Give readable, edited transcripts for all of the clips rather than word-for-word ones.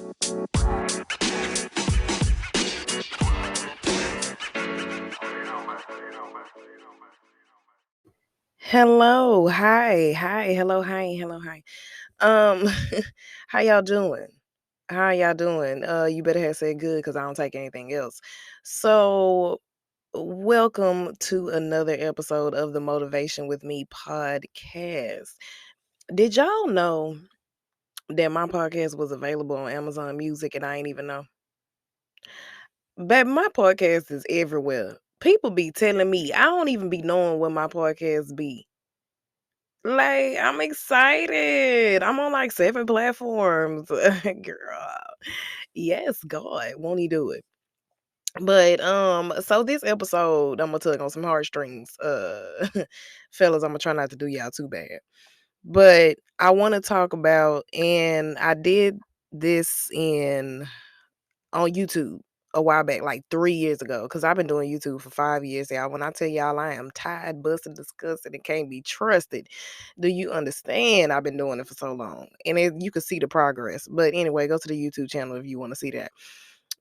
Hello, hi, hello, hi, hello, hi. Um, how y'all doing? How y'all doing? You better have said good because I don't take anything else. So, welcome to another episode of the Motivation with Me podcast. Did y'all know that my podcast was available on Amazon Music and I ain't even know? But my podcast is everywhere. People be telling me I don't even be knowing what my podcast be. Like, I'm excited. I'm on like 7 platforms. Girl. Yes, God, won't he do it? But so this episode, I'm gonna tug on some heartstrings. Fellas, I'm gonna try not to do y'all too bad. But I want to talk about, and I did this in on YouTube a while back, like 3 years ago, because I've been doing YouTube for 5 years, y'all. When I tell y'all I am tired, busted, disgusted, and can't be trusted, do you understand? I've been doing it for so long, and you can see the progress. But anyway, go to the YouTube channel if you want to see that.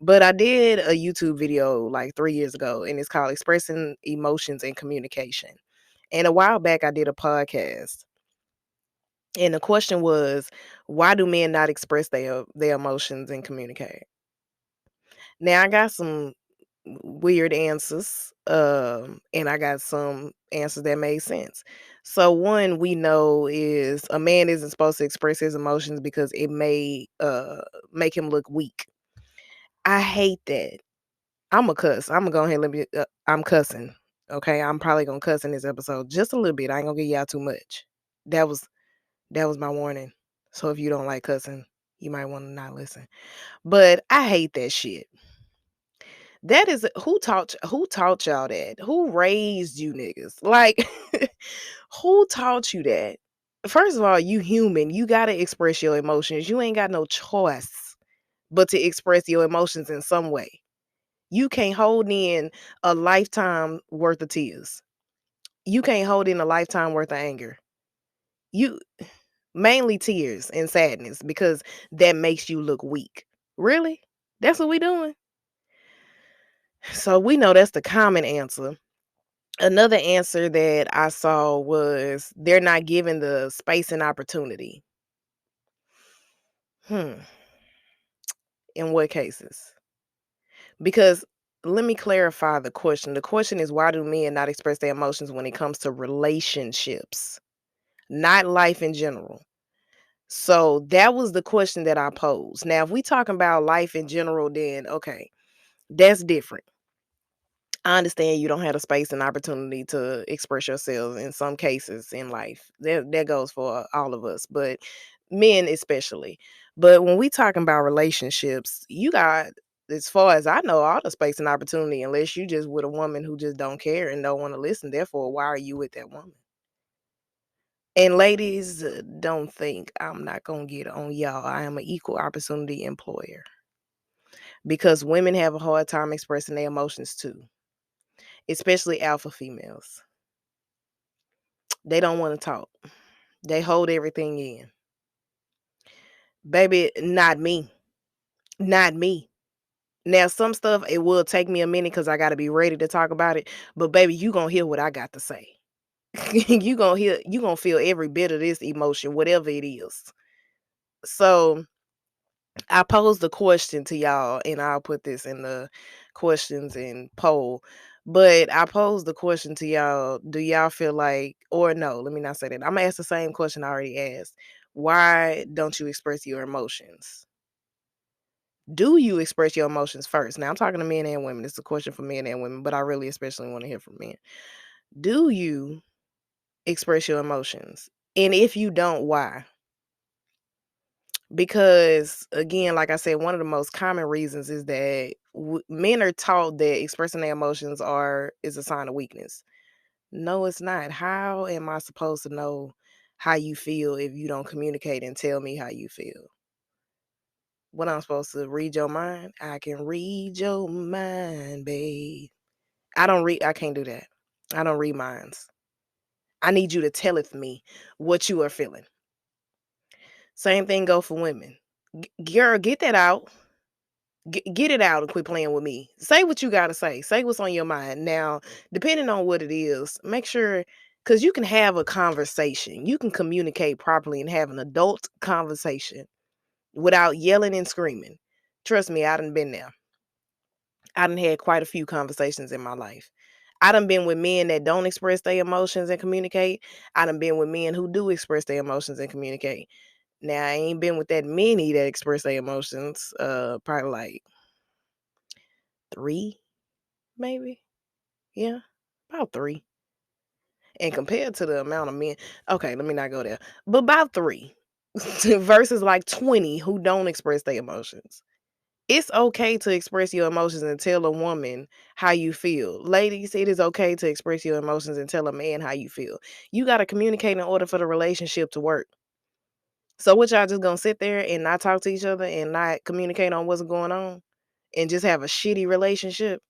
But I did a YouTube video like 3 years ago, and it's called Expressing Emotions and Communication. And a while back, I did a podcast, and the question was, why do men not express their emotions and communicate? Now I got some weird answers, and I got some answers that made sense. So one we know is a man isn't supposed to express his emotions because it may make him look weak. I hate that. I'm a cuss. I'm gonna go ahead and let me. I'm cussing. Okay, I'm probably gonna cuss in this episode just a little bit. I ain't gonna get y'all too much. That was that was my warning. So if you don't like cussing, you might want to not listen. But I hate that shit. That is who taught y'all that? Who raised you niggas? Like, who taught you that? First of all, you human. You gotta express your emotions. You ain't got no choice but to express your emotions in some way. You can't hold in a lifetime worth of tears. You can't hold in a lifetime worth of anger. You mainly tears and sadness because that makes you look weak. Really? That's what we doing? So we know that's the common answer. Another answer that I saw was they're not given the space and opportunity. Hmm. In what cases? Because let me clarify the question. The question is, why do men not express their emotions when it comes to relationships, not life in general? So that was the question that I posed. Now, if we talking about life in general, then okay, that's different. I understand you don't have the space and opportunity to express yourself in some cases in life. That goes for all of us, but men especially. But when we talking about relationships, you got, as far as I know, all the space and opportunity, unless you just with a woman who just don't care and don't want to listen. Therefore, why are you with that woman? And ladies, don't think I'm not gonna get on y'all. I am an equal opportunity employer because women have a hard time expressing their emotions too, especially alpha females. They don't want to talk. They hold everything in. Baby, not me. Not me. Now, some stuff it will take me a minute because I gotta be ready to talk about it. But baby, you gonna hear what I got to say. You gonna feel every bit of this emotion, whatever it is. So I posed the question to y'all, and I'll put this in the questions and poll. But I posed the question to y'all: do y'all feel like, or no? Let me not say that. I'm gonna ask the same question I already asked. Why don't you express your emotions? Do you express your emotions first? Now I'm talking to men and women. It's a question for men and women, but I really especially want to hear from men. Do you express your emotions? And if you don't, why? Because again, like I said, one of the most common reasons is that men are taught that expressing their emotions are is a sign of weakness. No, it's not. How am I supposed to know how you feel if you don't communicate and tell me how you feel? What I'm supposed to read your mind? I can read your mind, babe. I can't do that. I don't read minds. I need you to telleth me what you are feeling. Same thing go for women. Girl, get that out. Get it out and quit playing with me. Say what you gotta say. Say what's on your mind. Now, depending on what it is, make sure because you can have a conversation. You can communicate properly and have an adult conversation without yelling and screaming. Trust me, I done been there. I done had quite a few conversations in my life. I done been with men that don't express their emotions and communicate. I done been with men who do express their emotions and communicate. Now, I ain't been with that many that express their emotions. Probably like 3, maybe. Yeah, about 3. And compared to the amount of men, okay, let me not go there. But about 3 versus like 20 who don't express their emotions. It's okay to express your emotions and tell a woman how you feel. Ladies, it is okay to express your emotions and tell a man how you feel. You got to communicate in order for the relationship to work. So what y'all just gonna sit there and not talk to each other and not communicate on what's going on and just have a shitty relationship?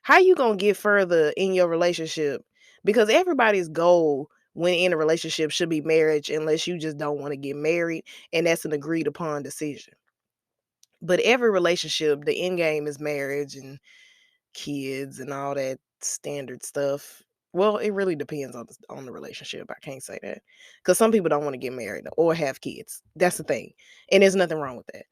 How you gonna get further in your relationship? Because everybody's goal when in a relationship should be marriage, unless you just don't want to get married, and that's an agreed upon decision. But every relationship, the end game is marriage and kids and all that standard stuff. Well, it really depends on the relationship. I can't say that because some people don't want to get married or have kids. That's the thing, and there's nothing wrong with that.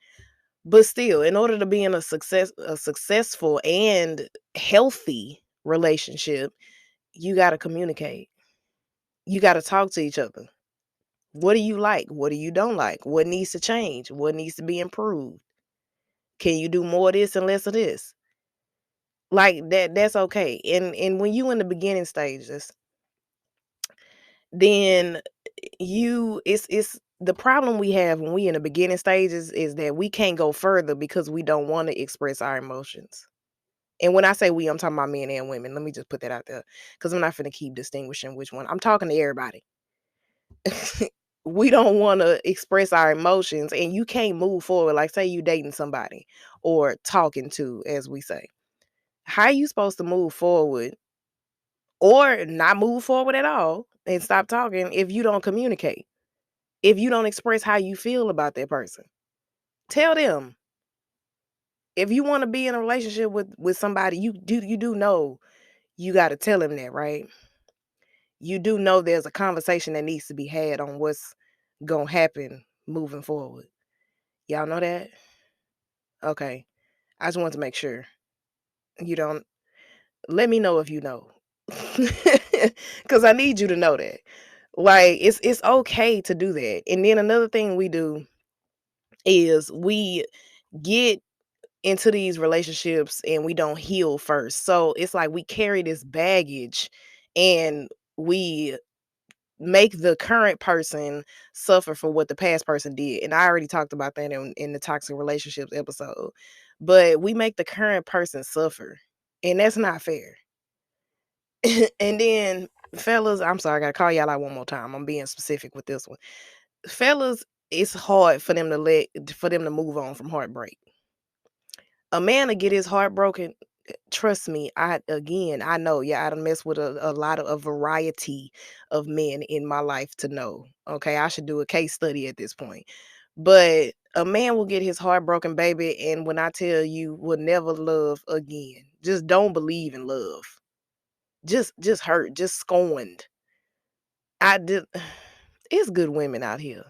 But still, in order to be in a successful and healthy relationship, you gotta communicate. You gotta talk to each other. What do you like? What do you don't like? What needs to change? What needs to be improved? Can you do more of this and less of this? Like that's okay. And when you in the beginning stages, then it's the problem we have when we in the beginning stages is that we can't go further because we don't want to express our emotions. And when I say we, I'm talking about men and women. Let me just put that out there because I'm not finna keep distinguishing which one. I'm talking to everybody. We don't want to express our emotions, and you can't move forward. Like, say you dating somebody or talking to, as we say. How you supposed to move forward or not move forward at all and stop talking if you don't communicate? If you don't express how you feel about that person, tell them. If you want to be in a relationship with somebody, you do know you got to tell him that, right? You do know there's a conversation that needs to be had on what's gonna happen moving forward. Y'all know that? Okay. I just want to make sure. You don't let me know if you know. Cause I need you to know that. Like it's okay to do that. And then another thing we do is we get into these relationships and we don't heal first. So it's like we carry this baggage and we make the current person suffer for what the past person did. And I already talked about that in the toxic relationships episode. But we make the current person suffer. And that's not fair. And then fellas, I'm sorry, I gotta call y'all out one more time. I'm being specific with this one. Fellas, it's hard for them to move on from heartbreak. A man to get his heart broken, trust me, I know, yeah, I done messed with a lot of a variety of men in my life to know. Okay, I should do a case study at this point. But a man will get his heart broken, baby, and when I tell you will never love again. Just don't believe in love. Just hurt, just scorned. I did it's good women out here.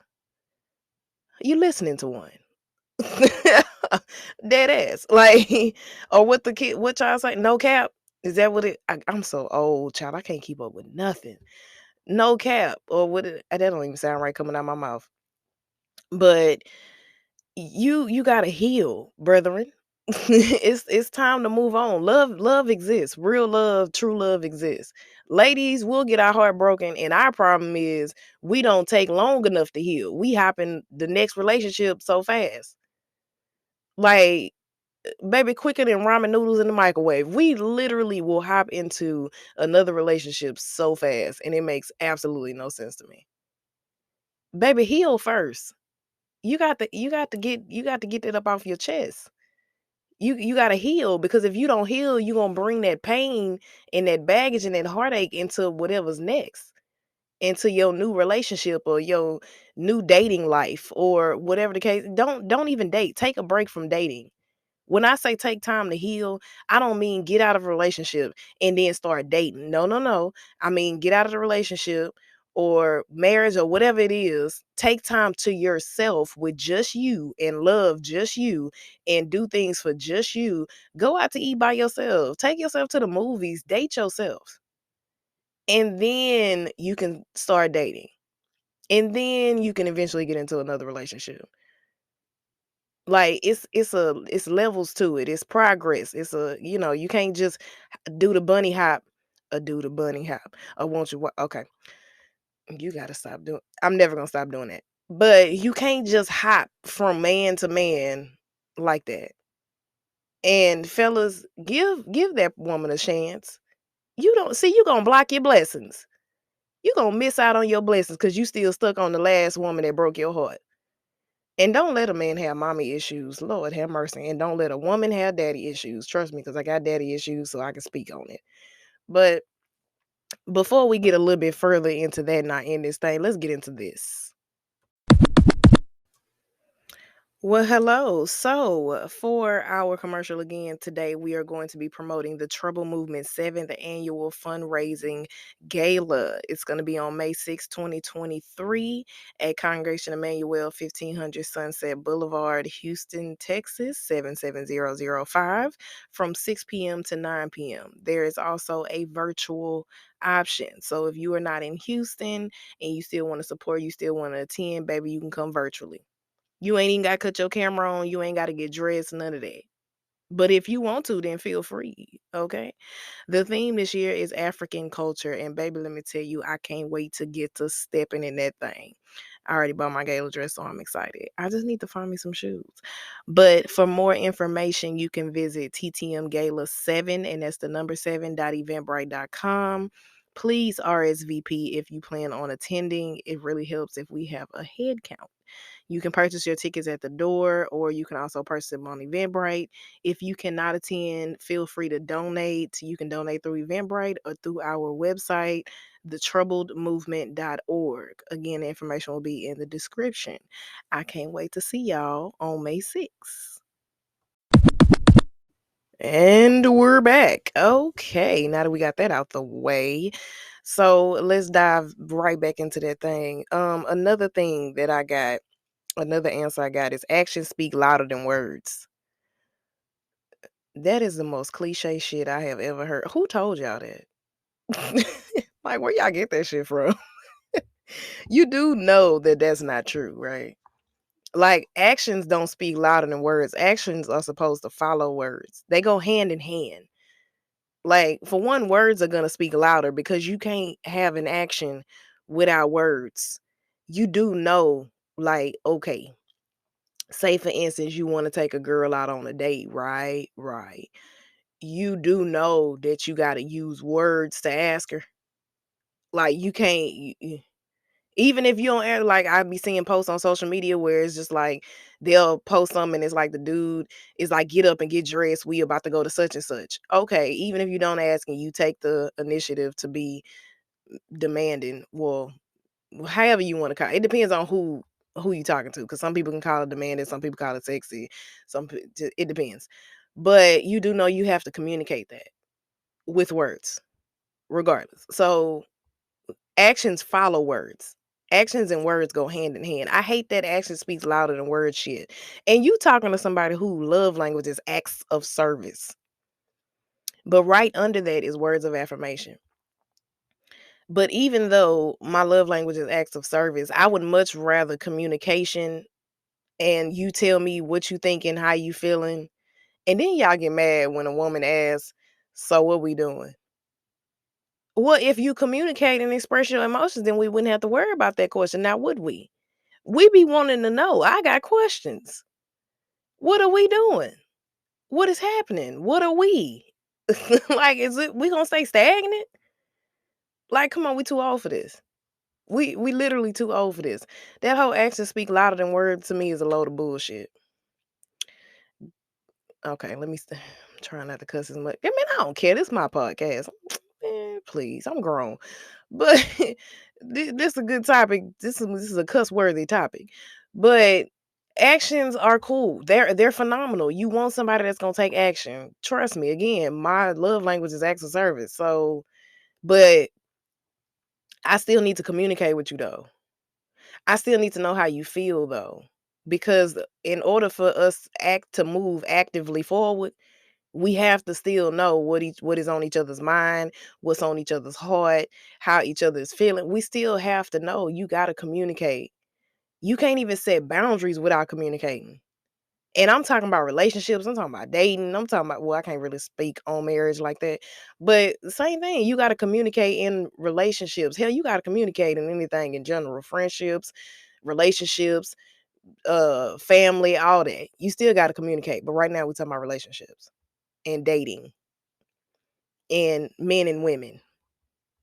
You listening to one. Dead ass. Like, or what the kid what y'all say? No cap? Is that what I'm so old, child. I can't keep up with nothing. No cap. Or what that don't even sound right coming out my mouth. But you gotta heal, brethren. It's time to move on. Love exists. Real love, true love exists. Ladies, we'll get our heart broken, and our problem is we don't take long enough to heal. We hop in the next relationship so fast. Like, baby, quicker than ramen noodles in the microwave. We literally will hop into another relationship so fast, and it makes absolutely no sense to me. Baby, heal first. You got to get that up off your chest. You gotta heal because if you don't heal, you're gonna bring that pain and that baggage and that heartache into whatever's next. into your new relationship or your new dating life or whatever the case. Don't even date. Take a break from dating. When I say take time to heal, I don't mean get out of a relationship and then start dating. No, no, no. I mean get out of the relationship or marriage or whatever it is. Take time to yourself with just you and love just you and do things for just you. Go out to eat by yourself. Take yourself to the movies. Date yourself. And then you can start dating. And then you can eventually get into another relationship. Like it's levels to it. It's progress. It's a you can't just do the bunny hop or do the bunny hop. Or won't you okay. You gotta stop doing I'm never gonna stop doing that. But you can't just hop from man to man like that. And fellas, give that woman a chance. You don't see you gonna block your blessings. You gonna miss out on your blessings because you still stuck on the last woman that broke your heart. And don't let a man have mommy issues. Lord have mercy. And don't let a woman have daddy issues. Trust me, because I got daddy issues, so I can speak on it. But before we get a little bit further into that and I end this thing, let's get into this. Well, hello. So, for our commercial again today, we are going to be promoting the Trouble Movement 7th annual fundraising gala. It's going to be on May 6, 2023 at Congregation Emmanuel, 1500 Sunset Boulevard, Houston, Texas, 77005 from 6 p.m. to 9 p.m. There is also a virtual option. So, if you are not in Houston and you still want to support, you still want to attend, baby, you can come virtually. You ain't even gotta cut your camera on, you ain't gotta get dressed, none of that. But if you want to, then feel free, okay? The theme this year is African culture, and baby, let me tell you, I can't wait to get to stepping in that thing. I already bought my gala dress, so I'm excited. I just need to find me some shoes. But for more information, you can visit TTM Gala 7, and that's the number 7.eventbrite.com. Please RSVP if you plan on attending. It really helps if we have a head count. You can purchase your tickets at the door, or you can also purchase them on Eventbrite. If you cannot attend, feel free to donate. You can donate through Eventbrite or through our website, thetroubledmovement.org. Again, the information will be in the description. I can't wait to see y'all on May 6th. And we're back. Okay, now that we got that out the way, so let's dive right back into that thing. Another thing that I got Another answer I got is actions speak louder than words. That is the most cliche shit I have ever heard. Who told y'all that? Like, where y'all get that shit from? You do know that that's not true, right? Like, actions don't speak louder than words. Actions are supposed to follow words. They go hand in hand. Like, for one, words are gonna speak louder because you can't have an action without words. You do know, like, okay, say for instance, you want to take a girl out on a date, right? Right. You do know that you got to use words to ask her. Like you can't, even if you don't ask, like I be seeing posts on social media where it's just like they'll post something and it's like the dude is like, get up and get dressed. We about to go to such and such. Okay, even if you don't ask and you take the initiative to be demanding, well, however you want to call it. It depends on who you talking to, because some people can call it demanding, some people call it sexy, it depends. But you do know you have to communicate that with words, regardless. So actions follow words. Actions and words go hand in hand. I hate that action speaks louder than words shit. And you talking to somebody who love language is acts of service. But right under that is words of affirmation. But even though my love language is acts of service, I would much rather communication and you tell me what you thinking, how you feeling, and then y'all get mad when a woman asks, "So what we doing?" Well, if you communicate and express your emotions, then we wouldn't have to worry about that question. Now, would we? We be wanting to know. I got questions. What are we doing? What is happening? What are we? Like, is it we gonna stay stagnant? Like, come on, we too old for this. We literally too old for this. That whole "actions speak louder than words" to me is a load of bullshit. Okay, let me I'm trying not to cuss as much. I mean, I don't care. This is my podcast. Man, please, I'm grown. But this is a good topic. This is a cuss worthy topic. But actions are cool. They're phenomenal. You want somebody that's gonna take action. Trust me. Again, my love language is acts of service. So, but I still need to communicate with you though. I still need to know how you feel though. Because in order for us act to move actively forward, we have to still know what is on each other's mind, what's on each other's heart, how each other is feeling. We still have to know. You got to communicate. You can't even set boundaries without communicating. And I'm talking about relationships. I'm talking about dating. I'm talking about, well, I can't really speak on marriage like that. But the same thing, you got to communicate in relationships. Hell, you got to communicate in anything in general, friendships, relationships, family, all that. You still got to communicate. But right now, we're talking about relationships and dating and men and women,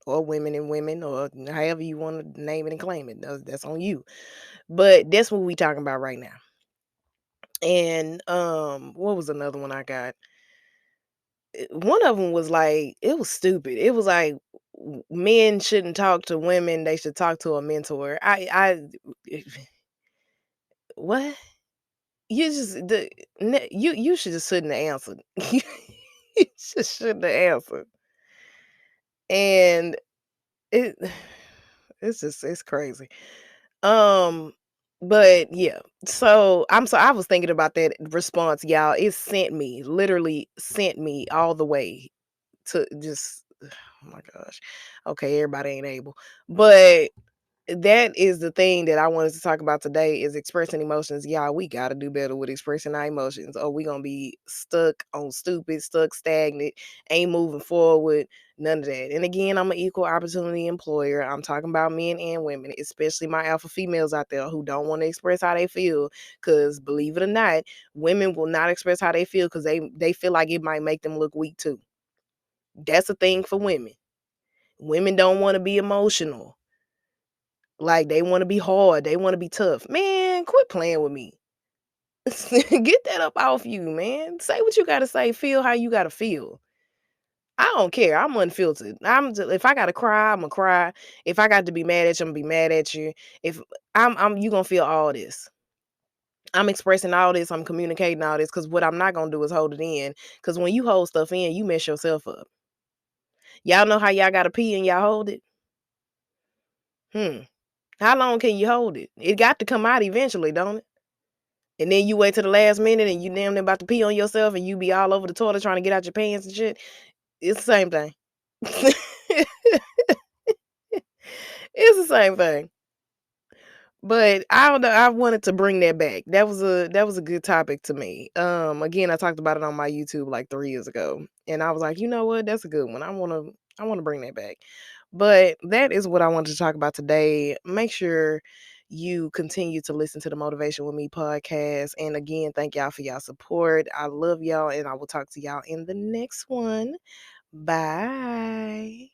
or women and women, or however you want to name it and claim it. That's on you. But that's what we talking about right now. And what was another one I got? One of them was like, it was stupid. It was like, men shouldn't talk to women, they should talk to a mentor. What? You just you should just shouldn't have answered. You just shouldn't have answered. And it it's crazy. Um, but yeah. So I was thinking about that response, y'all. It sent me, literally sent me all the way to just oh my gosh. Okay, everybody ain't able. But that is the thing that I wanted to talk about today is expressing emotions. Y'all, we gotta do better with expressing our emotions, or we gonna be stuck on stupid, stuck stagnant, ain't moving forward, none of that. And again, I'm an equal opportunity employer. I'm talking about men and women, especially my alpha females out there who don't want to express how they feel. Cause believe it or not, women will not express how they feel because they feel like it might make them look weak too. That's a thing for women. Women don't want to be emotional. Like, they wanna be hard, they wanna be tough. Man, quit playing with me. Get that up off you, man. Say what you gotta say, feel how you gotta feel. I don't care, I'm unfiltered. If I gotta cry, Imma cry. If I got to be mad at you, Imma be mad at you. If I'm you gonna feel all this. I'm expressing all this, I'm communicating all this, cause what I'm not gonna do is hold it in. Cause when you hold stuff in, you mess yourself up. Y'all know how y'all gotta pee and y'all hold it? Hmm. How long can you hold it? It got to come out eventually, don't it? And then you wait till the last minute and you damn near about to pee on yourself and you be all over the toilet trying to get out your pants and shit. It's the same thing. It's the same thing. But I don't know. I wanted to bring that back. That was a good topic to me. Again, I talked about it on my YouTube like 3 years ago, and I was like, you know what, that's a good one. I want to bring that back. But that is what I wanted to talk about today. Make sure you continue to listen to the Motivation with Me podcast. And again, thank y'all for y'all support. I love y'all, and I will talk to y'all in the next one. Bye.